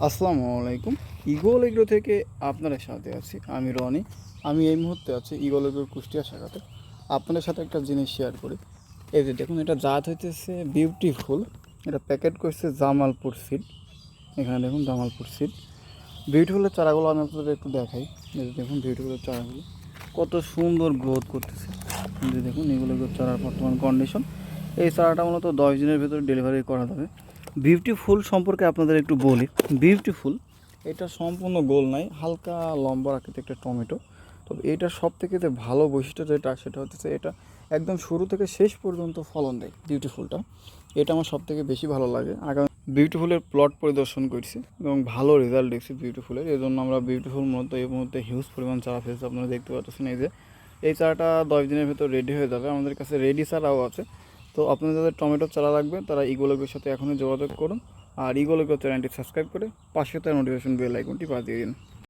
আসসালামু আলাইকুম। Eagle agro থেকে আপনাদের সাথে আছি আমি রনি। আমি এই মুহূর্তে আছি ইগল এগ্রোর কুষ্টিয়া শাখাতে। আপনাদের সাথে একটা জিনিস শেয়ার করি। এই যে দেখুন, এটা জাত হইতেছে বিউটিফুল। এটা প্যাকেট করছে জামালপুর সিড। এখানে দেখুন জামালপুর সিড। বিউটিফুলের চারাগুলো আমি আপনাদের একটু দেখাই। এই যে দেখুন বিউটিফুলের চারাগুলো কত সুন্দর গ্রোথ করতেছে। এই যে দেখুন এগুলো চারার বর্তমান কন্ডিশন। এই চারাটা মূলত 10 দিনের ভেতরে ডেলিভারি করা যাবে। বিউটিফুল সম্পর্কে আপনাদের একটু বলি। বিউটিফুল এটা সম্পূর্ণ গোল নাই, হালকা লম্বা আকৃতির একটা টমেটো। তবে এটা সব থেকে যে ভালো বৈশিষ্ট্য যেটা, সেটা হচ্ছে এটা একদম শুরু থেকে শেষ পর্যন্ত ফলন দেয়। বিউটিফুলটা এটা আমার সব থেকে বেশি ভালো লাগে। আগামী বিউটিফুলের প্লট পরিদর্শন করছি এবং ভালো রেজাল্ট দেখছি বিউটিফুলের। এই জন্য আমরা বিউটিফুল মূলত এই মুহূর্তে হিউজ পরিমাণ চারা ফেলছি। আপনারা দেখতে পাচ্ছেন এই যে এই চারাটা 10 দিনের ভেতর রেডি হয়ে যাবে। আমাদের কাছে রেডি চারাও আছে। তো আপনাদের যাদের টমেটোর চারা লাগবে তারা ইগোলগের সাথে এখনই যোগাযোগ করুন। আর ইগোলগের চ্যানেলটি সাবস্ক্রাইব করে পাশে তার নোটিফিকেশন বেল আইকনটি বাজিয়ে দিন।